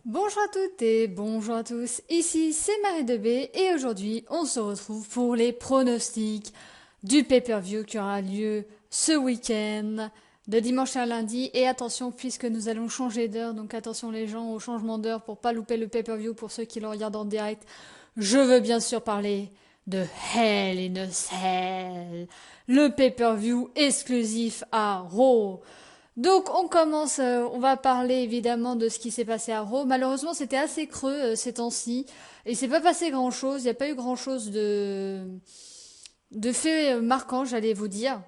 Bonjour à toutes et bonjour à tous, ici c'est Marie de B et aujourd'hui on se retrouve pour les pronostics du pay-per-view qui aura lieu ce week-end de dimanche à lundi. Et attention puisque nous allons changer d'heure, donc attention les gens au changement d'heure pour pas louper le pay-per-view pour ceux qui le regardent en direct. Je veux bien sûr parler de Hell in a Cell, le pay-per-view exclusif à Raw. Donc on commence, on va parler évidemment de ce qui s'est passé à Raw. Malheureusement c'était assez creux ces temps-ci. Et il s'est pas passé grand-chose, il n'y a pas eu grand-chose de faits marquants, j'allais vous dire.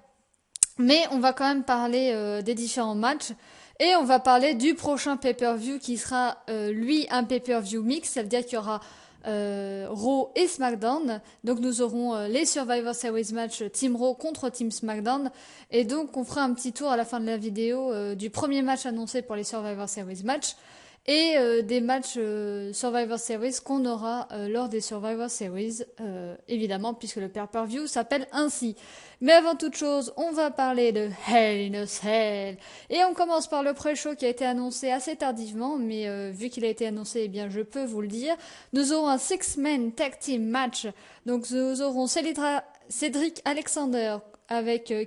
Mais on va quand même parler des différents matchs. Et on va parler du prochain pay-per-view qui sera lui un pay-per-view mix. Ça veut dire qu'il y aura Raw et SmackDown. Donc nous aurons les Survivor Series match Team Raw contre Team SmackDown. Et donc on fera un petit tour à la fin de la vidéo du premier match annoncé pour les Survivor Series match et des matchs Survivor Series qu'on aura lors des Survivor Series, évidemment, puisque le pay-per-view s'appelle ainsi. Mais avant toute chose, on va parler de Hell in a Cell. Et on commence par le pré-show qui a été annoncé assez tardivement, mais vu qu'il a été annoncé, eh bien, je peux vous le dire. Nous aurons un six-man tag team match. Donc, nous aurons Cédric Alexander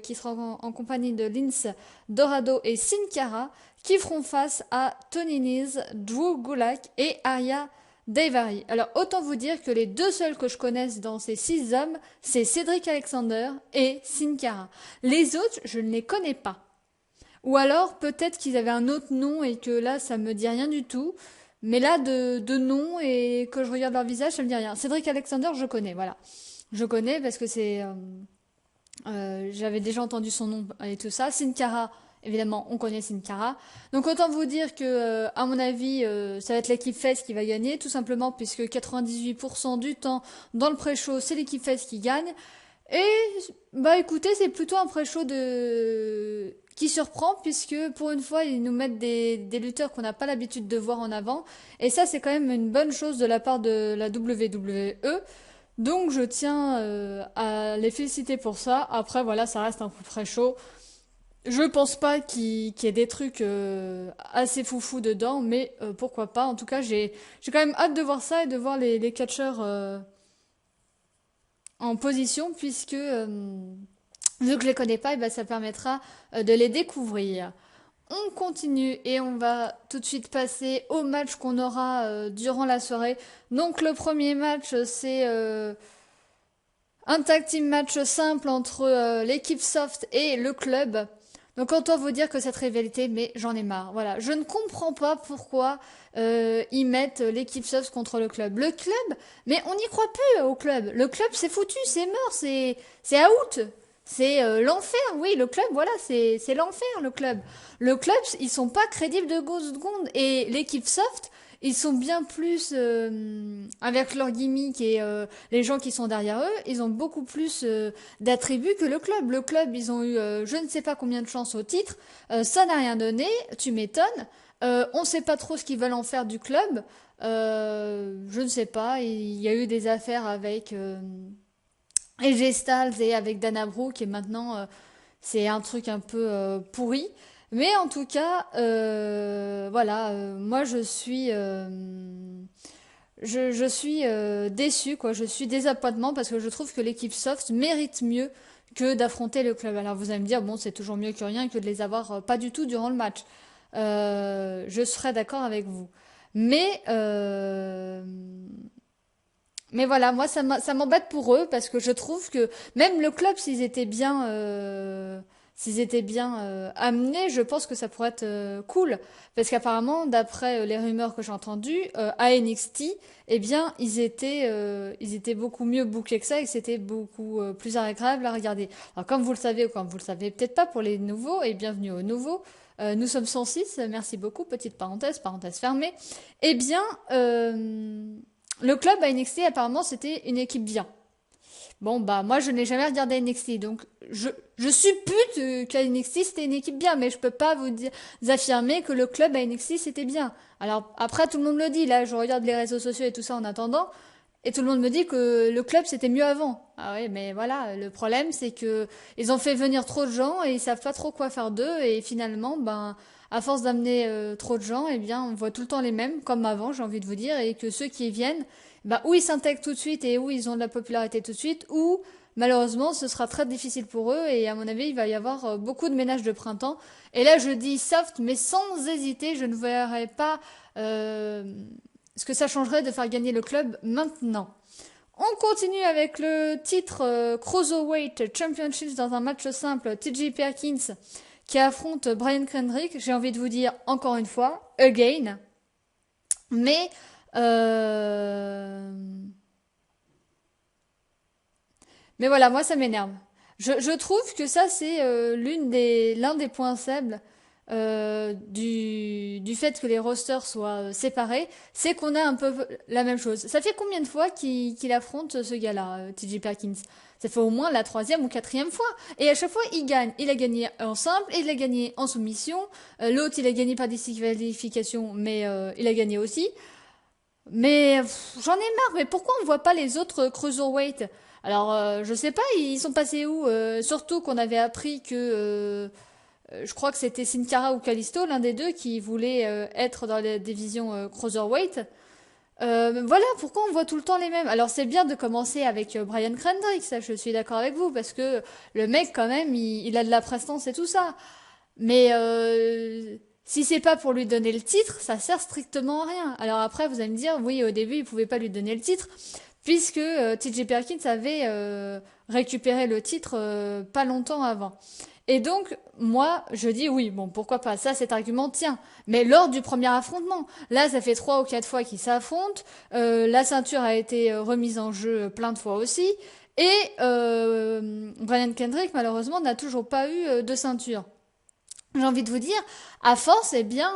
qui sera en compagnie de Lince Dorado et Sin Cara qui feront face à Tony Nese, Drew Gulak et Arya Daivari. Alors autant vous dire que les deux seuls que je connaisse dans ces 6 hommes, c'est Cédric Alexander et Sin Cara. Les autres, je ne les connais pas. Ou alors peut-être qu'ils avaient un autre nom et que là ça me dit rien du tout. Mais là de nom et que je regarde leur visage, ça me dit rien. Cédric Alexander, je connais, voilà. Je connais parce que j'avais déjà entendu son nom et tout ça. Sin Cara, évidemment, on connaît Sin Cara. Donc autant vous dire que, à mon avis, ça va être l'équipe Face qui va gagner, tout simplement puisque 98% du temps dans le pré-show, c'est l'équipe Face qui gagne. Et bah écoutez, c'est plutôt un pré-show qui surprend puisque pour une fois ils nous mettent des lutteurs qu'on n'a pas l'habitude de voir en avant. Et ça c'est quand même une bonne chose de la part de la WWE. Donc je tiens à les féliciter pour ça. Après voilà, ça reste un coup très chaud. Je pense pas qu'il y ait des trucs assez foufou dedans, mais pourquoi pas. En tout cas, j'ai quand même hâte de voir ça et de voir les catcheurs en position, puisque vu que je les connais pas, et ben, ça permettra de les découvrir. On continue et on va tout de suite passer au match qu'on aura durant la soirée. Donc le premier match, c'est un tag team match simple entre l'équipe Soft et le club. Donc autant vous dire que cette rivalité, mais j'en ai marre. Voilà, je ne comprends pas pourquoi ils mettent l'équipe Soft contre le club. Le club, mais on n'y croit plus au club. Le club, c'est foutu, c'est mort, c'est out. C'est l'enfer, oui, le club, voilà, c'est l'enfer, le club. Le club, ils sont pas crédibles de seconde. Et l'équipe Soft, ils sont bien plus avec leur gimmick et les gens qui sont derrière eux, ils ont beaucoup plus d'attributs que le club. Le club, ils ont eu je ne sais pas combien de chances au titre, ça n'a rien donné, tu m'étonnes. On ne sait pas trop ce qu'ils veulent en faire du club. Je ne sais pas, il y a eu des affaires avec AJ Styles et avec Dana Brooke et maintenant c'est un truc un peu pourri. Mais en tout cas, voilà, moi je suis déçue, quoi. Je suis désappointement parce que je trouve que l'équipe Soft mérite mieux que d'affronter le club. Alors vous allez me dire, bon, c'est toujours mieux que rien que de les avoir pas du tout durant le match. Je serais d'accord avec vous. Mais, mais voilà, moi ça m'embête pour eux parce que je trouve que même le club, s'ils étaient bien amenés, je pense que ça pourrait être cool. Parce qu'apparemment, d'après les rumeurs que j'ai entendues, à NXT, eh bien, ils étaient beaucoup mieux bookés que ça et que c'était beaucoup plus agréable à regarder. Alors, comme vous le savez ou comme vous le savez peut-être pas pour les nouveaux, et bienvenue aux nouveaux, nous sommes 106, merci beaucoup, petite parenthèse, parenthèse fermée. Eh bien, le club à NXT, apparemment, c'était une équipe bien. Bon, bah, moi, je n'ai jamais regardé NXT, donc je suppute qu'à NXT, c'était une équipe bien, mais je peux pas vous affirmer que le club à NXT, c'était bien. Alors, après, tout le monde le dit, là, je regarde les réseaux sociaux et tout ça en attendant, Et tout le monde me dit que le club c'était mieux avant. Ah ouais, mais voilà, le problème c'est que ils ont fait venir trop de gens et ils savent pas trop quoi faire d'eux et finalement, ben, à force d'amener trop de gens, eh bien, on voit tout le temps les mêmes, comme avant, j'ai envie de vous dire, et que ceux qui viennent, ben, ou ils s'intègrent tout de suite et où ils ont de la popularité tout de suite, ou malheureusement, ce sera très difficile pour eux et à mon avis, il va y avoir beaucoup de ménages de printemps. Et là, je dis soft, mais sans hésiter, je ne verrai pas ce que ça changerait de faire gagner le club maintenant. On continue avec le titre Cruiserweight Championship dans un match simple. TJ Perkins qui affronte Brian Kendrick. J'ai envie de vous dire encore une fois, again. Mais euh, mais voilà, moi ça m'énerve. Je trouve que ça c'est l'un des points faibles du fait que les rosters soient séparés, c'est qu'on a un peu la même chose. Ça fait combien de fois qu'il affronte ce gars-là, TJ Perkins? Ça fait au moins la troisième ou quatrième fois. Et à chaque fois, il gagne. Il a gagné en simple, il a gagné en soumission. L'autre, il a gagné par disqualification, mais il a gagné aussi. Mais j'en ai marre, mais pourquoi on voit pas les autres cruiserweight? Alors, je sais pas, ils sont passés où? Surtout qu'on avait appris que, je crois que c'était Sin Cara ou Kalisto, l'un des deux, qui voulait être dans la division cruiserweight. Voilà, pourquoi on voit tout le temps les mêmes? Alors c'est bien de commencer avec Brian Kendrick, ça je suis d'accord avec vous, parce que le mec quand même, il a de la prestance et tout ça. Mais si c'est pas pour lui donner le titre, ça sert strictement à rien. Alors après, vous allez me dire, oui, au début, il pouvait pas lui donner le titre, puisque TJ Perkins avait récupéré le titre pas longtemps avant. Et donc, moi, je dis oui, bon, pourquoi pas, ça, cet argument tient. Mais lors du premier affrontement, là, ça fait 3 ou 4 fois qu'ils s'affrontent, la ceinture a été remise en jeu plein de fois aussi, et Brian Kendrick, malheureusement, n'a toujours pas eu de ceinture. J'ai envie de vous dire, à force, eh bien,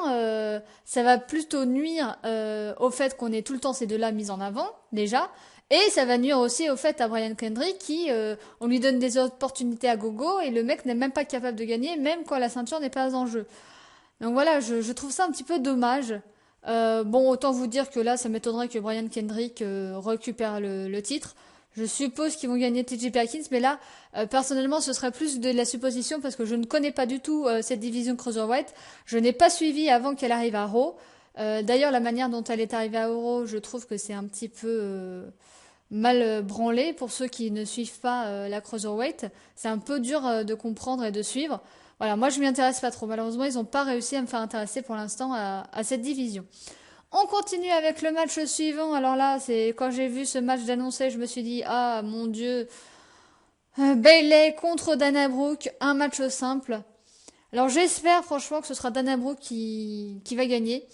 ça va plutôt nuire au fait qu'on ait tout le temps ces deux-là mis en avant, déjà, et ça va nuire aussi au fait à Brian Kendrick qui, on lui donne des opportunités à gogo et le mec n'est même pas capable de gagner, même quand la ceinture n'est pas en jeu. Donc voilà, je trouve ça un petit peu dommage. Bon, autant vous dire que là, ça m'étonnerait que Brian Kendrick récupère le titre. Je suppose qu'ils vont gagner TJ Perkins, mais là, personnellement, ce serait plus de la supposition parce que je ne connais pas du tout cette division Cruiserweight. Je n'ai pas suivi avant qu'elle arrive à Raw. D'ailleurs, la manière dont elle est arrivée à Raw, je trouve que c'est un petit peu mal branlé pour ceux qui ne suivent pas la Cruiserweight. C'est un peu dur de comprendre et de suivre. Voilà, moi je m'y intéresse pas trop. Malheureusement, ils n'ont pas réussi à me faire intéresser pour l'instant à cette division. On continue avec le match suivant. Alors là, c'est quand j'ai vu ce match d'annoncer, je me suis dit, ah mon Dieu, Bayley contre Dana Brooke, un match simple. Alors j'espère franchement que ce sera Dana Brooke qui va gagner.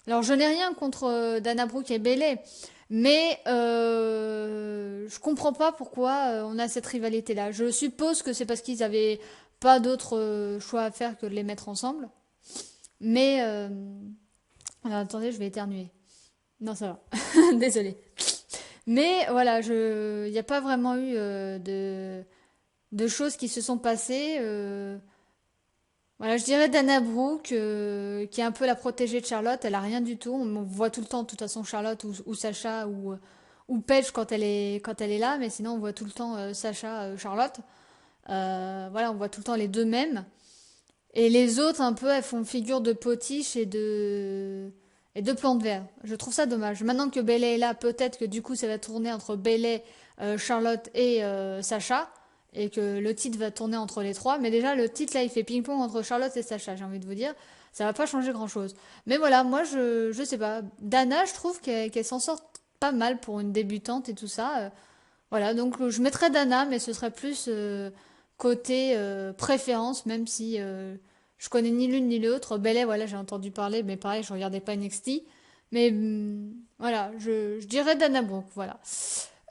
Alors je n'ai rien contre Dana Brooke et Bayley, mais je comprends pas pourquoi on a cette rivalité-là. Je suppose que c'est parce qu'ils avaient pas d'autre choix à faire que de les mettre ensemble. Mais alors attendez, je vais éternuer. Non, ça va. Désolée. Mais voilà, il n'y a pas vraiment eu de choses qui se sont passées. Voilà, je dirais Dana Brooke, qui est un peu la protégée de Charlotte. Elle a rien du tout. On voit tout le temps, de toute façon, Charlotte ou Sacha ou Paige quand elle est là. Mais sinon, on voit tout le temps Sacha, Charlotte. Voilà, on voit tout le temps les deux mêmes. Et les autres, un peu, elles font figure de potiche et de plante vert. Je trouve ça dommage. Maintenant que Bayley est là, peut-être que du coup, ça va tourner entre Bayley, Charlotte et Sacha. Et que le titre va tourner entre les trois. Mais déjà, le titre, là, il fait ping-pong entre Charlotte et Sacha, j'ai envie de vous dire. Ça va pas changer grand-chose. Mais voilà, moi, je sais pas. Dana, je trouve qu'elle s'en sort pas mal pour une débutante et tout ça. Voilà, donc je mettrais Dana, mais ce serait plus côté préférence, même si je connais ni l'une ni l'autre. Bayley, voilà, j'ai entendu parler, mais pareil, je regardais pas NXT. Mais voilà, je dirais Dana Brooke, voilà.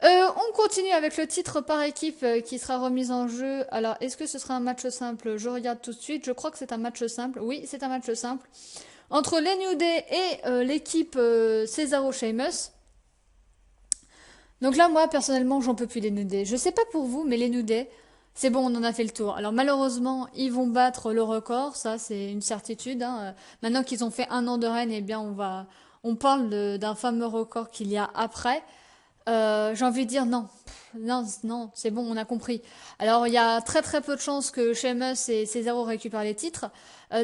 On continue avec le titre par équipe qui sera remis en jeu. Alors, est-ce que ce sera un match simple? Je regarde tout de suite. Je crois que c'est un match simple. Oui, c'est un match simple. Entre les New Day et l'équipe Cesaro Sheamus. Donc là, moi, personnellement, j'en peux plus des New Day. Je sais pas pour vous, mais les New Day, c'est bon, on en a fait le tour. Alors malheureusement, ils vont battre le record, ça c'est une certitude, hein. Maintenant qu'ils ont fait un an de règne, eh bien on parle d'un fameux record qu'il y a après. J'ai envie de dire non. Non, non, c'est bon, on a compris. Alors, il y a très très peu de chances que Sheamus et Cesaro récupèrent les titres.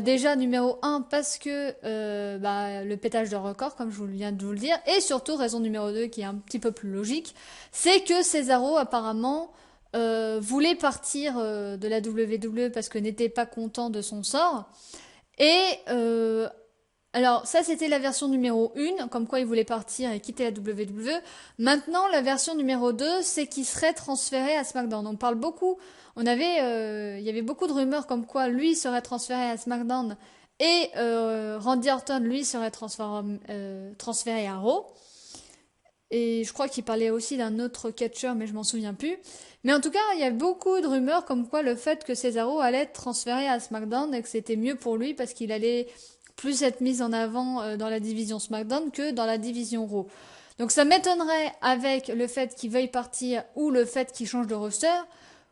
Déjà, numéro un parce que le pétage de record, comme je vous viens de vous le dire. Et surtout, raison numéro 2, qui est un petit peu plus logique, c'est que Cesaro, apparemment, voulait partir de la WWE parce que n'était pas content de son sort. Et alors, ça, c'était la version numéro 1, comme quoi il voulait partir et quitter la WWE. Maintenant, la version numéro 2, c'est qu'il serait transféré à SmackDown. On parle beaucoup, il y avait beaucoup de rumeurs comme quoi lui serait transféré à SmackDown et Randy Orton, lui, serait transféré à Raw. Et je crois qu'il parlait aussi d'un autre catcheur, mais je m'en souviens plus. Mais en tout cas, il y a beaucoup de rumeurs comme quoi le fait que Cesaro allait être transféré à SmackDown et que c'était mieux pour lui parce qu'il allait plus être mis en avant dans la division SmackDown que dans la division Raw. Donc ça m'étonnerait avec le fait qu'il veuille partir ou le fait qu'il change de roster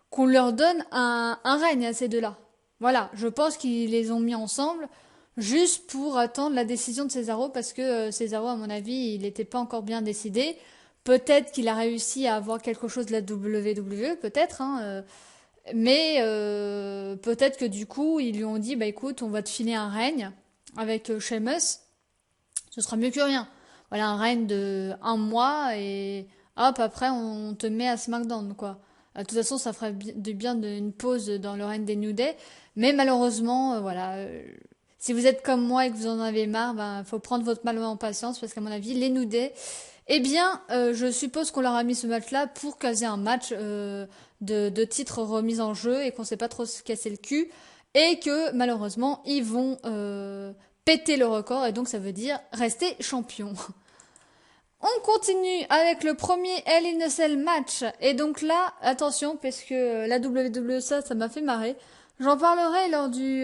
qu'on leur donne un règne à ces deux-là. Voilà, je pense qu'ils les ont mis ensemble juste pour attendre la décision de Cesaro parce que Cesaro, à mon avis, il n'était pas encore bien décidé. Peut-être qu'il a réussi à avoir quelque chose de la WWE, peut-être, hein, mais peut-être que du coup, ils lui ont dit, bah écoute, on va te filer un règne avec Sheamus, ce sera mieux que rien. Voilà, un règne de un mois et hop, après on te met à SmackDown, quoi. De toute façon, ça ferait du bien d'une pause dans le règne des New Day, mais malheureusement, voilà, si vous êtes comme moi et que vous en avez marre, ben faut prendre votre mal en patience parce qu'à mon avis, les New Day, eh bien, je suppose qu'on leur a mis ce match-là pour caser un match de titre remis en jeu et qu'on sait pas trop se casser le cul et que malheureusement ils vont péter le record et donc ça veut dire rester champion. On continue avec le premier Hell in a Cell match et donc là attention parce que la WWE ça m'a fait marrer. J'en parlerai lors du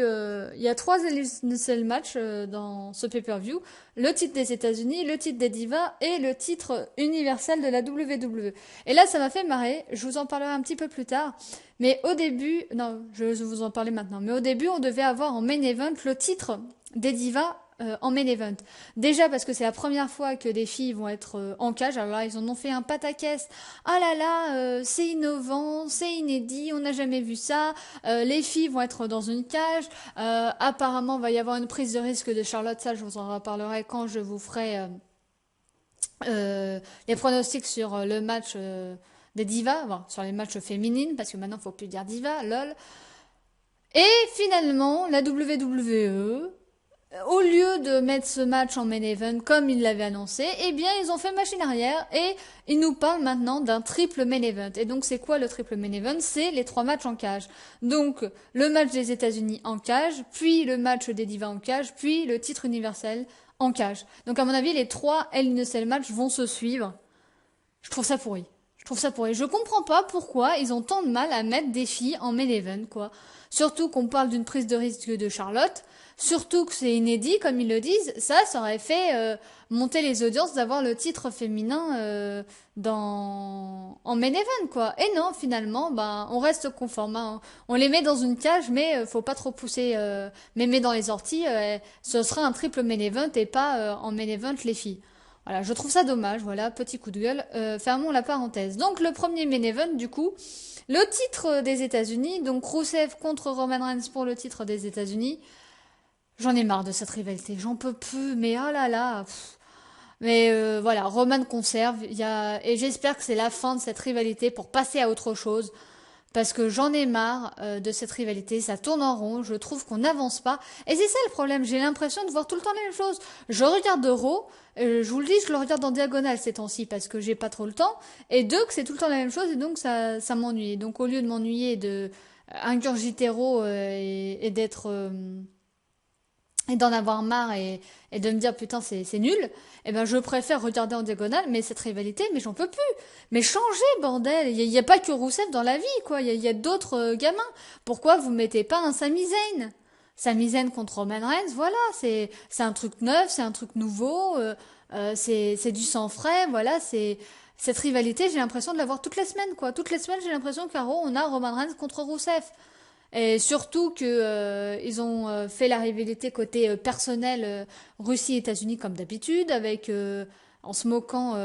il y a 3 Hell in a Cell match dans ce pay-per-view, le titre des États-Unis, le titre des Divas et le titre universel de la WWE. Et là ça m'a fait marrer, je vous en parlerai un petit peu plus tard. Mais au début, non, je vais vous en parler maintenant. Mais au début, on devait avoir en main event le titre des divas en main event. Déjà parce que c'est la première fois que des filles vont être en cage. Alors là, ils en ont fait un pataquès. Ah là là, c'est innovant, c'est inédit, on n'a jamais vu ça. Les filles vont être dans une cage. Apparemment, il va y avoir une prise de risque de Charlotte. Ça, je vous en reparlerai quand je vous ferai les pronostics sur le match des divas, bon, sur les matchs féminines, parce que maintenant, il faut plus dire diva, lol. Et finalement, la WWE, au lieu de mettre ce match en main event comme ils l'avaient annoncé, eh bien ils ont fait machine arrière et ils nous parlent maintenant d'un triple main event. Et donc c'est quoi le triple main event? C'est les 3 matchs en cage. Donc le match des États-Unis en cage, puis le match des divas en cage, puis le titre universel en cage. Donc à mon avis les 3 Hell in a Cell matchs vont se suivre. Je trouve ça pourri. Je trouve ça pourri. Je comprends pas pourquoi ils ont tant de mal à mettre des filles en main event, quoi. Surtout qu'on parle d'une prise de risque de Charlotte. Surtout que c'est inédit, comme ils le disent. Ça aurait fait monter les audiences d'avoir le titre féminin en main event, quoi. Et non, finalement, ben, on reste conforme, hein. On les met dans une cage, mais faut pas trop pousser mémé dans les orties. Ce sera un triple main event et pas en main event les filles. Voilà, je trouve ça dommage, voilà, petit coup de gueule. Fermons la parenthèse. Donc le premier main event, du coup, le titre des États-Unis, donc Rusev contre Roman Reigns pour le titre des États-Unis. J'en ai marre de cette rivalité, j'en peux plus, mais oh là là. Mais voilà, Roman conserve, et j'espère que c'est la fin de cette rivalité pour passer à autre chose. Parce que j'en ai marre de cette rivalité, ça tourne en rond, je trouve qu'on n'avance pas. Et c'est ça le problème, j'ai l'impression de voir tout le temps les mêmes choses. Je regarde Raw, je vous le dis, je le regarde en diagonale ces temps-ci parce que j'ai pas trop le temps. Et deux, que c'est tout le temps la même chose et donc ça m'ennuie. Donc au lieu de m'ennuyer de ingurgiter Raw et d'être... et d'en avoir marre et de me dire putain c'est nul, eh ben je préfère regarder en diagonale, mais cette rivalité, mais j'en peux plus. Mais changez, bordel, y a pas que Rousseff dans la vie, quoi, y a d'autres gamins. Pourquoi vous mettez pas un Sami Zayn? Sami Zayn contre Roman Reigns, voilà, c'est un truc neuf, c'est un truc nouveau, c'est du sang frais, voilà, c'est... Cette rivalité, j'ai l'impression de l'avoir toutes les semaines, quoi. Toutes les semaines, j'ai l'impression qu'à Raw, on a Roman Reigns contre Rousseff. Et surtout que ils ont fait la rivalité côté personnel Russie-États-Unis comme d'habitude, avec en se moquant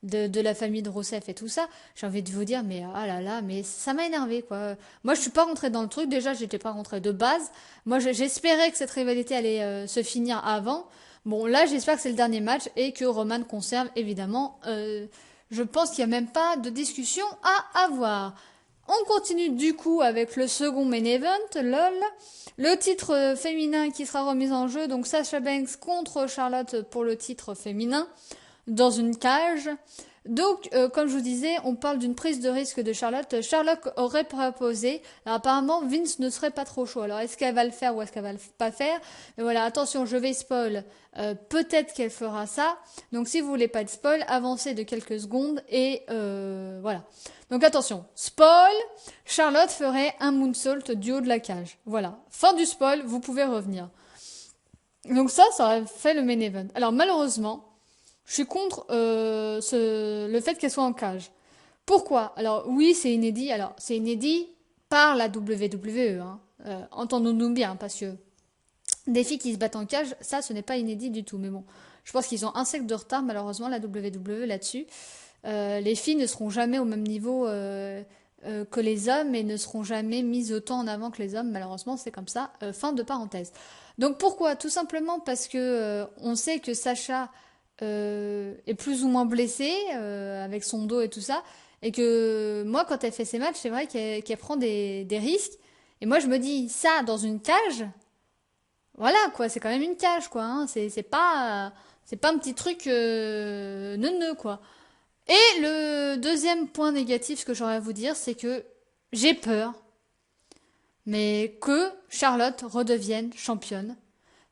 de la famille de Rousseff et tout ça, j'ai envie de vous dire, mais ah là là, mais ça m'a énervé quoi. Moi, je suis pas rentrée dans le truc. Déjà, j'étais pas rentrée de base. Moi, j'espérais que cette rivalité allait se finir avant. Bon, là, j'espère que c'est le dernier match et que Roman conserve évidemment. Je pense qu'il y a même pas de discussion à avoir. On continue du coup avec le second main event, lol. Le titre féminin qui sera remis en jeu, donc Sasha Banks contre Charlotte pour le titre féminin dans une cage. Donc, comme je vous disais, on parle d'une prise de risque de Charlotte. Charlotte aurait proposé. Alors, apparemment, Vince ne serait pas trop chaud. Alors, est-ce qu'elle va le faire ou est-ce qu'elle va pas faire? Mais voilà, attention, je vais spoil. Peut-être qu'elle fera ça. Donc, si vous voulez pas de spoil, avancez de quelques secondes et voilà. Donc, attention, spoil. Charlotte ferait un moonsault du haut de la cage. Voilà. Fin du spoil, vous pouvez revenir. Donc ça aurait fait le main event. Alors, malheureusement, je suis contre le fait qu'elle soit en cage. Pourquoi? Alors oui, c'est inédit. Alors c'est inédit par la WWE. Hein. Entendons-nous bien, parce que des filles qui se battent en cage, ça, ce n'est pas inédit du tout. Mais bon, je pense qu'ils ont un siècle de retard, malheureusement, la WWE là-dessus. Les filles ne seront jamais au même niveau que les hommes et ne seront jamais mises autant en avant que les hommes. Malheureusement, c'est comme ça. Fin de parenthèse. Donc pourquoi? Tout simplement parce que on sait que Sacha est plus ou moins blessée avec son dos et tout ça. Et que moi, quand elle fait ses matchs, c'est vrai qu'elle prend des risques. Et moi, je me dis, ça, dans une cage, voilà, quoi, c'est quand même une cage, quoi. Hein. C'est pas un petit truc neuneu, quoi. Et le deuxième point négatif, ce que j'aurais à vous dire, c'est que j'ai peur, mais que Charlotte redevienne championne.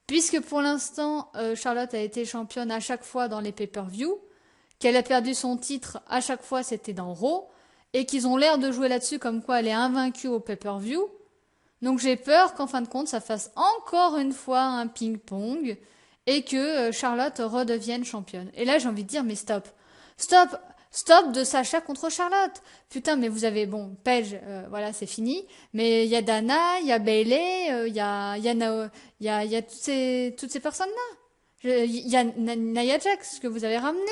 Puisque pour l'instant, Charlotte a été championne à chaque fois dans les pay-per-view, qu'elle a perdu son titre à chaque fois c'était dans Raw, et qu'ils ont l'air de jouer là-dessus comme quoi elle est invaincue au pay-per-view. Donc j'ai peur qu'en fin de compte ça fasse encore une fois un ping-pong et que Charlotte redevienne championne. Et là j'ai envie de dire mais stop. Stop. Stop de Sacha contre Charlotte. Putain, mais vous avez, bon, Paige, voilà, c'est fini. Mais il y a Dana, il y a Bayley, il y a, il y a toutes ces personnes-là. Il y a Nia Jax que vous avez ramené.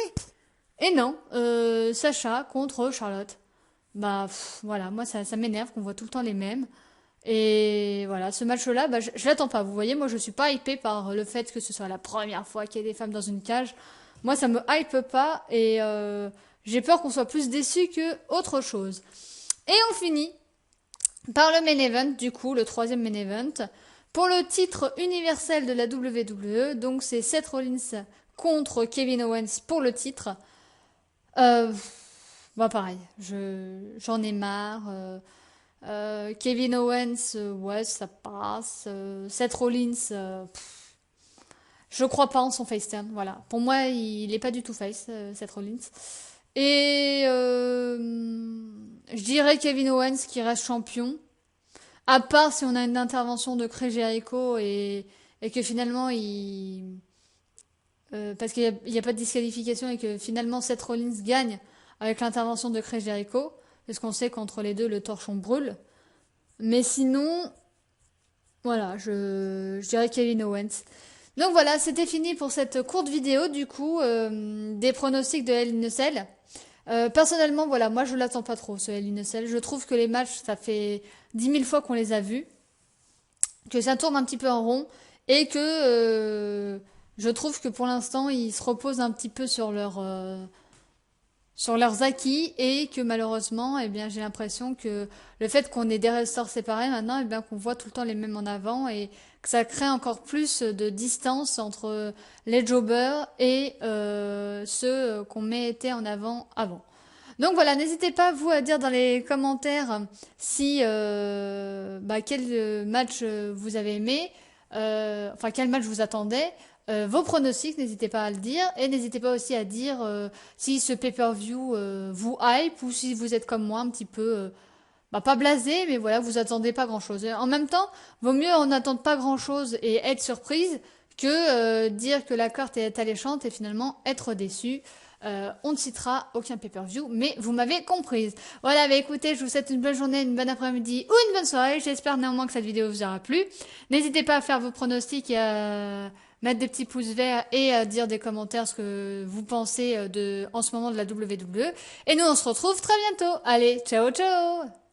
Et non, Sacha contre Charlotte. Bah, voilà, moi ça m'énerve qu'on voit tout le temps les mêmes. Et voilà, ce match-là, bah, je l'attends pas. Vous voyez, moi je suis pas hypée par le fait que ce soit la première fois qu'il y ait des femmes dans une cage. Moi ça me hype pas et j'ai peur qu'on soit plus déçus que autre chose. Et on finit par le main event, du coup, le troisième main event. Pour le titre universel de la WWE, donc c'est Seth Rollins contre Kevin Owens pour le titre. Bah pareil, j'en ai marre. Kevin Owens, ouais, ça passe. Seth Rollins, je crois pas en son face turn. Voilà, pour moi, il est pas du tout face, Seth Rollins. Et je dirais Kevin Owens qui reste champion. À part si on a une intervention de Chris Jericho et que finalement parce qu'il y a pas de disqualification et que finalement Seth Rollins gagne avec l'intervention de Chris Jericho. Parce qu'on sait qu'entre les deux, le torchon brûle. Mais sinon, voilà, je dirais Kevin Owens. Donc voilà, c'était fini pour cette courte vidéo, du coup, des pronostics de Hell in a Cell. Personnellement, voilà, moi je l'attends pas trop, ce Hell in a Cell. Je trouve que les matchs, ça fait 10 000 fois qu'on les a vus. Que ça tourne un petit peu en rond. Et que je trouve que pour l'instant, ils se reposent un petit peu sur leurs acquis et que malheureusement, eh bien, j'ai l'impression que le fait qu'on ait des ressorts séparés maintenant, eh bien, qu'on voit tout le temps les mêmes en avant et que ça crée encore plus de distance entre les jobbers et ceux qu'on mettait en avant avant. Donc voilà, n'hésitez pas vous à dire dans les commentaires si quel match vous avez aimé, enfin quel match vous attendez. Vos pronostics, n'hésitez pas à le dire. Et n'hésitez pas aussi à dire si ce pay-per-view vous hype ou si vous êtes comme moi un petit peu, pas blasé, mais voilà, vous attendez pas grand-chose. En même temps, vaut mieux en attendre pas grand-chose et être surprise que dire que la carte est alléchante et finalement être déçu. On ne citera aucun pay-per-view, mais vous m'avez comprise. Voilà, écoutez, je vous souhaite une bonne journée, une bonne après-midi ou une bonne soirée. J'espère néanmoins que cette vidéo vous aura plu. N'hésitez pas à faire vos pronostics et à mettre des petits pouces verts et dire des commentaires ce que vous pensez en ce moment de la WWE. Et nous, on se retrouve très bientôt. Allez, ciao ciao!